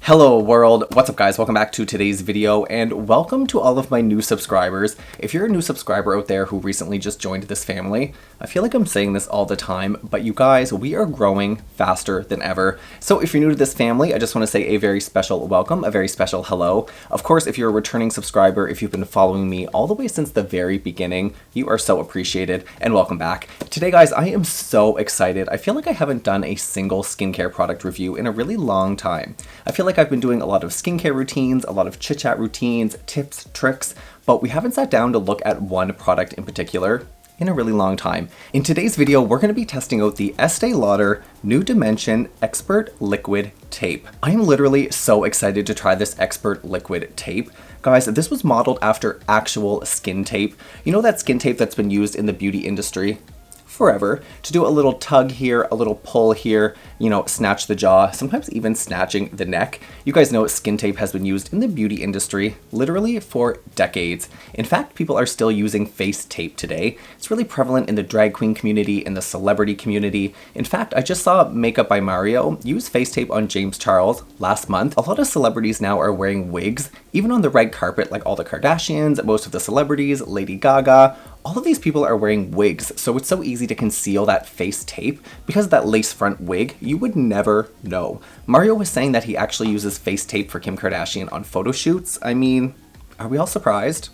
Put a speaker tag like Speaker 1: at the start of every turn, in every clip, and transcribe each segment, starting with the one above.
Speaker 1: Hello world, what's up guys? Welcome back to today's video and welcome to all of my new subscribers. If you're a new subscriber out there who recently just joined this family, I feel like I'm saying this all the time, but you guys, we are growing faster than ever. So if you're new to this family, I just want to say a very special welcome, a very special hello. Of course, if you're a returning subscriber, if you've been following me all the way since the very beginning, you are so appreciated and welcome back. Today guys, I am so excited. I feel like I haven't done a single skincare product review in a really long time. I feel like I've been doing a lot of skincare routines, a lot of chit chat routines, tips, tricks, but we haven't sat down to look at one product in particular in a really long time. In today's video, we're going to be testing out the Estee Lauder New Dimension Expert Liquid Tape. I am literally so excited to try this Expert Liquid Tape. Guys, this was modeled after actual skin tape. You know that skin tape that's been used in the beauty industry forever to do a little tug here, a little pull here, you know, snatch the jaw, sometimes even snatching the neck. You guys know skin tape has been used in the beauty industry literally for decades. In fact, people are still using face tape today. It's really prevalent in the drag queen community, in the celebrity community. In fact, I just saw Makeup by Mario use face tape on James Charles last month. A lot of celebrities now are wearing wigs, even on the red carpet, like all the Kardashians, most of the celebrities, Lady Gaga. All of these people are wearing wigs, so it's so easy to conceal that face tape. Because of that lace front wig, you would never know. Mario was saying that he actually uses face tape for Kim Kardashian on photo shoots. I mean, are we all surprised?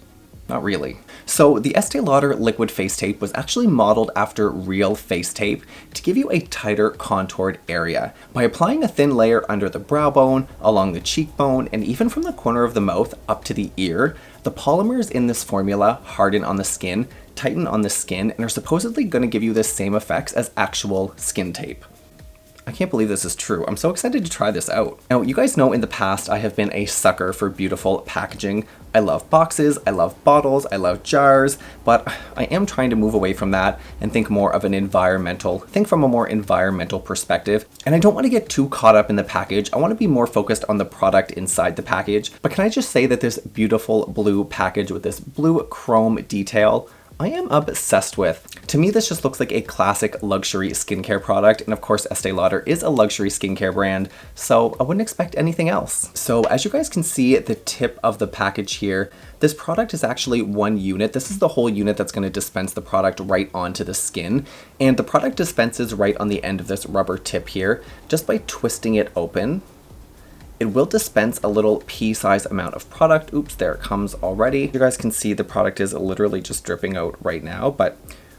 Speaker 1: Not really. So the Estee Lauder Liquid Face Tape was actually modeled after real face tape to give you a tighter contoured area. By applying a thin layer under the brow bone, along the cheekbone, and even from the corner of the mouth up to the ear, the polymers in this formula harden on the skin, tighten on the skin, and are supposedly going to give you the same effects as actual skin tape. I can't believe this is true. I'm so excited to try this out. Now, you guys know in the past I have been a sucker for beautiful packaging. I love boxes, I love bottles, I love jars, but I am trying to move away from that and think from a more environmental perspective. And I don't want to get too caught up in the package. I want to be more focused on the product inside the package. But can I just say that this beautiful blue package with this blue chrome detail, I am obsessed with. To me, this just looks like a classic luxury skincare product, and of course Estee Lauder is a luxury skincare brand, so I wouldn't expect anything else. So as you guys can see at the tip of the package here, this product is actually one unit. This is the whole unit that's going to dispense the product right onto the skin, and the product dispenses right on the end of this rubber tip here, just by twisting it open. It will dispense a little pea-sized amount of product. Oops, there it comes already. You guys can see the product is literally just dripping out right now, but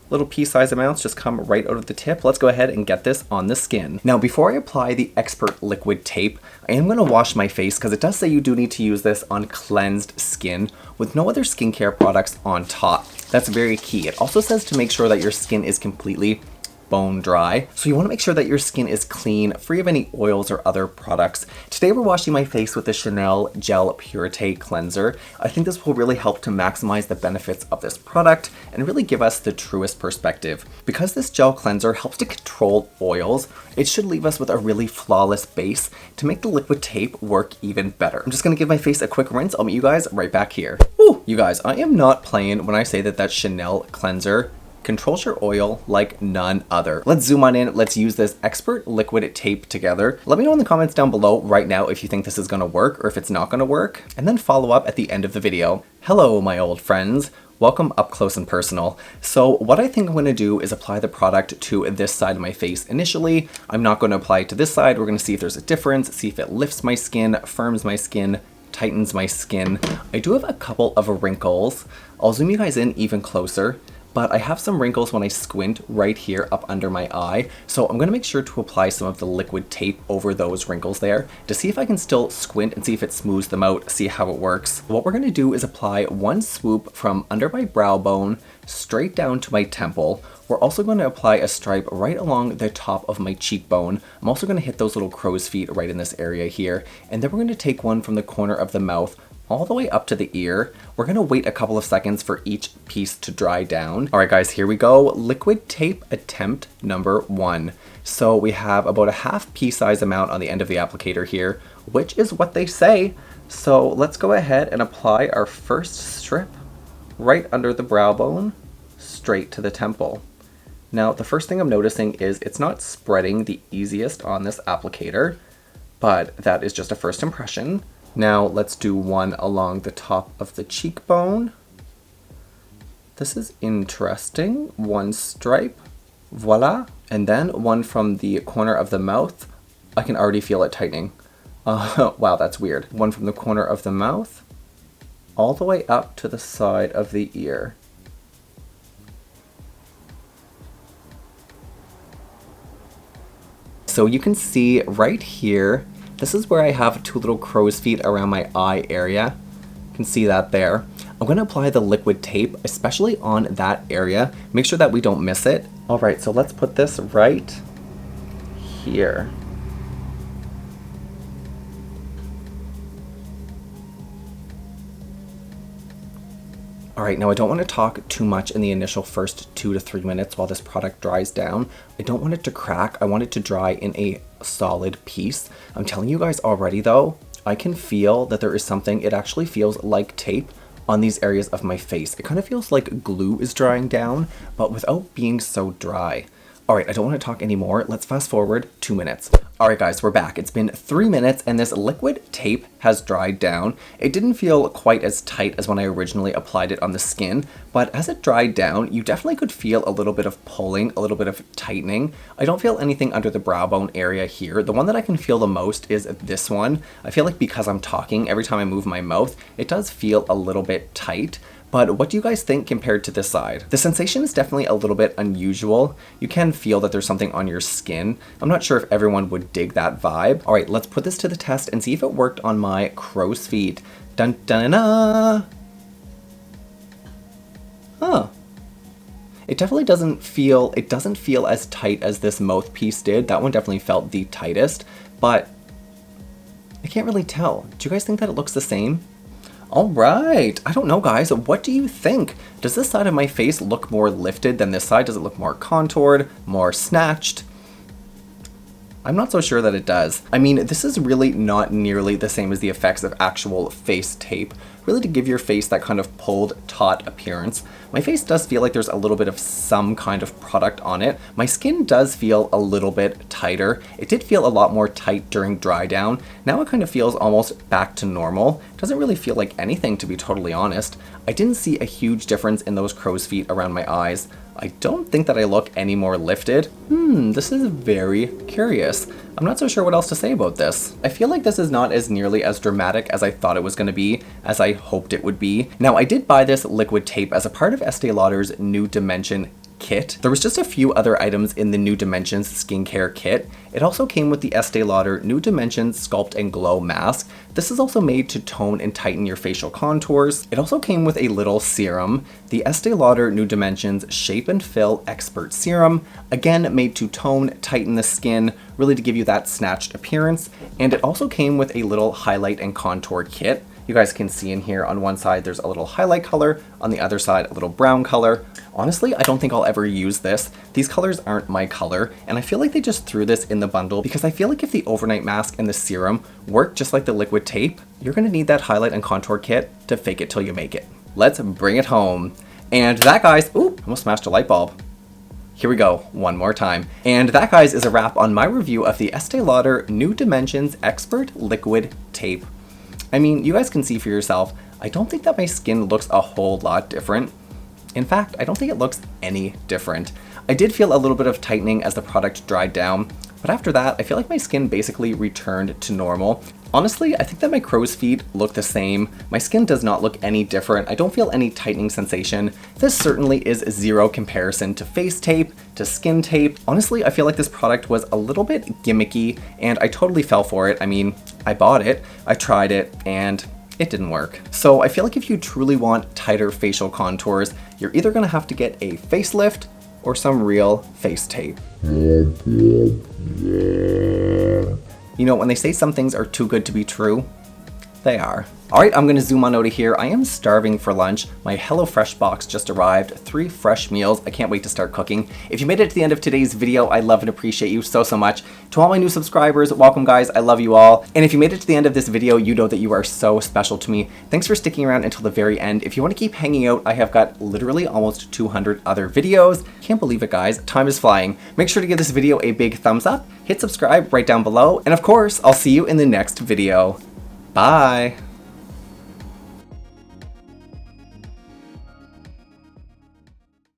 Speaker 1: little pea-sized amounts just come right out of the tip. Let's go ahead and get this on the skin. Now, before I apply the Expert Liquid Tape, I am going to wash my face because it does say you do need to use this on cleansed skin with no other skincare products on top. That's very key. It also says to make sure that your skin is completely bone dry. So you want to make sure that your skin is clean, free of any oils or other products. Today we're washing my face with the Chanel Gel Purité Cleanser. I think this will really help to maximize the benefits of this product and really give us the truest perspective. Because this gel cleanser helps to control oils, it should leave us with a really flawless base to make the liquid tape work even better. I'm just going to give my face a quick rinse. I'll meet you guys right back here. Woo! You guys, I am not playing when I say that Chanel cleanser controls your oil like none other. Let's zoom on in. Let's use this Expert Liquid Tape together. Let me know in the comments down below right now if you think this is going to work or if it's not going to work, and then follow up at the end of the video. Hello, my old friends. Welcome up close and personal. So what I think I'm going to do is apply the product to this side of my face initially. I'm not going to apply it to this side. We're going to see if there's a difference, see if it lifts my skin, firms my skin, tightens my skin. I do have a couple of wrinkles. I'll zoom you guys in even closer. But I have some wrinkles when I squint right here up under my eye. So I'm gonna make sure to apply some of the liquid tape over those wrinkles there to see if I can still squint and see if it smooths them out, see how it works. What we're gonna do is apply one swoop from under my brow bone straight down to my temple. We're also going to apply a stripe right along the top of my cheekbone. I'm also going to hit those little crow's feet right in this area here. And then we're going to take one from the corner of the mouth all the way up to the ear. We're going to wait a couple of seconds for each piece to dry down. All right, guys, here we go. Liquid tape attempt number 1. So we have about a half pea-sized amount on the end of the applicator here, which is what they say. So let's go ahead and apply our first strip right under the brow bone, straight to the temple. Now, the first thing I'm noticing is it's not spreading the easiest on this applicator. but that is just a first impression. Now let's do one along the top of the cheekbone. This is interesting. One stripe, voila. And then one from the corner of the mouth. I can already feel it tightening. Wow, that's weird. One from the corner of the mouth, all the way up to the side of the ear. So you can see right here, this is where I have two little crow's feet around my eye area. You can see that there. I'm going to apply the liquid tape, especially on that area. Make sure that we don't miss it. All right, so let's put this right here. All right, now I don't want to talk too much in the initial first 2 to 3 minutes while this product dries down. I don't want it to crack. I want it to dry in a solid piece. I'm telling you guys already though, I can feel that there is something, it actually feels like tape on these areas of my face. It kind of feels like glue is drying down, but without being so dry. All right, I don't want to talk anymore. Let's fast forward 2 minutes. All right, guys, we're back. It's been 3 minutes and this liquid tape has dried down. It didn't feel quite as tight as when I originally applied it on the skin, but as it dried down, you definitely could feel a little bit of pulling, a little bit of tightening. I don't feel anything under the brow bone area here. The one that I can feel the most is this one. I feel like because I'm talking, every time I move my mouth, it does feel a little bit tight. But what do you guys think compared to this side? The sensation is definitely a little bit unusual. You can feel that there's something on your skin. I'm not sure if everyone would dig that vibe. All right, let's put this to the test and see if it worked on my crow's feet. Dun dun dun. Huh. It definitely doesn't feel as tight as this mouthpiece did. That one definitely felt the tightest, but I can't really tell. Do you guys think that it looks the same? All right, I don't know guys, what do you think? Does this side of my face look more lifted than this side? Does it look more contoured, more snatched? I'm not so sure that it does. I mean, this is really not nearly the same as the effects of actual face tape, really to give your face that kind of pulled, taut appearance. My face does feel like there's a little bit of some kind of product on it. My skin does feel a little bit tighter. It did feel a lot more tight during dry down. Now it kind of feels almost back to normal. It doesn't really feel like anything, to be totally honest. I didn't see a huge difference in those crow's feet around my eyes. I don't think that I look any more lifted. This is very curious. I'm not so sure what else to say about this. I feel like this is not as nearly as dramatic as I thought it was going to be, as I hoped it would be. Now, I did buy this liquid tape as a part of Estee Lauder's New Dimension kit. There was just a few other items in the New Dimensions skincare kit. It also came with the Estee Lauder New Dimensions Sculpt and Glow Mask. This is also made to tone and tighten your facial contours. It also came with a little serum, the Estee Lauder New Dimensions Shape and Fill Expert Serum, again made to tone, tighten the skin, really to give you that snatched appearance. And it also came with a little highlight and contour kit. You guys can see in here on one side there's a little highlight color, on the other side a little brown color. Honestly, I don't think I'll ever use this. These colors aren't my color, and I feel like they just threw this in the bundle because I feel like if the overnight mask and the serum work just like the liquid tape, you're gonna need that highlight and contour kit to fake it till you make it. Let's bring it home. And that, guys, ooh, almost smashed a light bulb. Here we go, one more time. And that, guys, is a wrap on my review of the Estee Lauder New Dimensions Expert Liquid Tape. I mean, you guys can see for yourself, I don't think that my skin looks a whole lot different. In fact, I don't think it looks any different. I did feel a little bit of tightening as the product dried down, but after that, I feel like my skin basically returned to normal. Honestly, I think that my crow's feet look the same. My skin does not look any different. I don't feel any tightening sensation. This certainly is zero comparison to face tape, to skin tape. Honestly, I feel like this product was a little bit gimmicky and I totally fell for it. I mean, I bought it, I tried it, and it didn't work. So I feel like if you truly want tighter facial contours, you're either gonna have to get a facelift or some real face tape. You know, when they say some things are too good to be true, they are. All right, I'm gonna zoom on out of here. I am starving for lunch. My HelloFresh box just arrived, 3 fresh meals. I can't wait to start cooking. If you made it to the end of today's video, I love and appreciate you so much. To all my new subscribers, welcome guys, I love you all. And if you made it to the end of this video, you know that you are so special to me. Thanks for sticking around until the very end. If you wanna keep hanging out, I have got literally almost 200 other videos. Can't believe it guys, time is flying. Make sure to give this video a big thumbs up, hit subscribe right down below, and of course, I'll see you in the next video. Bye.